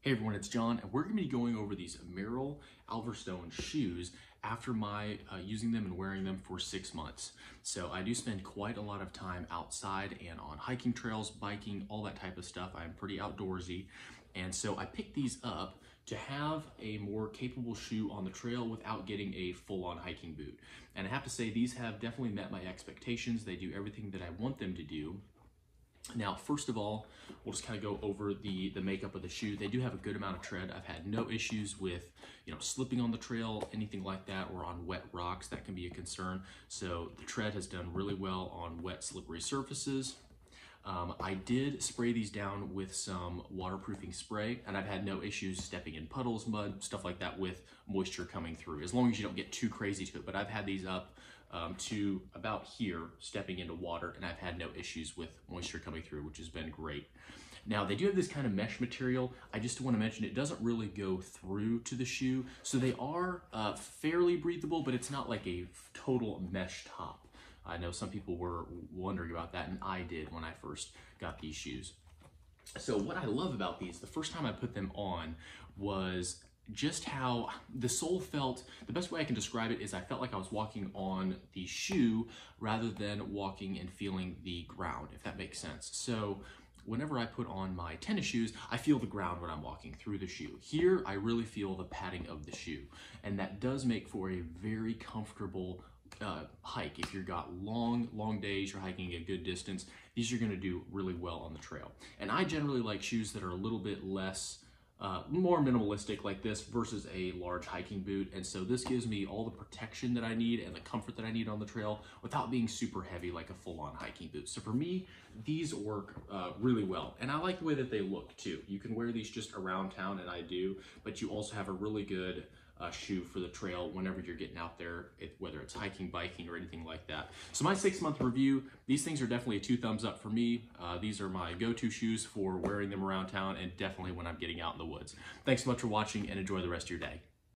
Hey everyone, it's John, and we're going to be going over these Merrell Alverstone shoes after my using them and wearing them for 6 months. So I do spend quite a lot of time outside and on hiking trails, biking, all that type of stuff. I'm pretty outdoorsy, and so I picked these up to have a more capable shoe on the trail without getting a full-on hiking boot. And I have to say, these have definitely met my expectations. They do everything that I want them to do. Now, first of all, we'll just kind of go over the makeup of the shoe. They do have a good amount of tread. I've had no issues with, slipping on the trail, anything like that, or on wet rocks. That can be a concern. So the tread has done really well on wet, slippery surfaces. I did spray these down with some waterproofing spray, and I've had no issues stepping in puddles, mud, stuff like that with moisture coming through, as long as you don't get too crazy to it. But I've had these up to about here, stepping into water, and I've had no issues with moisture coming through, which has been great. Now, they do have this kind of mesh material. I just want to mention it doesn't really go through to the shoe, so they are fairly breathable, but it's not like a total mesh top. I know some people were wondering about that, and I did when I first got these shoes. So what I love about these, the first time I put them on, was just how the sole felt. The best way I can describe it is I felt like I was walking on the shoe rather than walking and feeling the ground, if that makes sense. So whenever I put on my tennis shoes, I feel the ground when I'm walking through the shoe. Here, I really feel the padding of the shoe, and that does make for a very comfortable hike. If you've got long days, you're hiking a good distance, these are going to do really well on the trail. And I generally like shoes that are a little bit less more minimalistic like this versus a large hiking boot, and so this gives me all the protection that I need and the comfort that I need on the trail without being super heavy like a full-on hiking boot. So for me, these work really well, and I like the way that they look too. You can wear these just around town, and I do, but you also have a really good shoe for the trail whenever you're getting out there, whether it's hiking, biking, or anything like that. So my 6-month review, these things are definitely a 2 thumbs up for me. These are my go-to shoes for wearing them around town, and definitely when I'm getting out in the woods. Thanks so much for watching, and enjoy the rest of your day.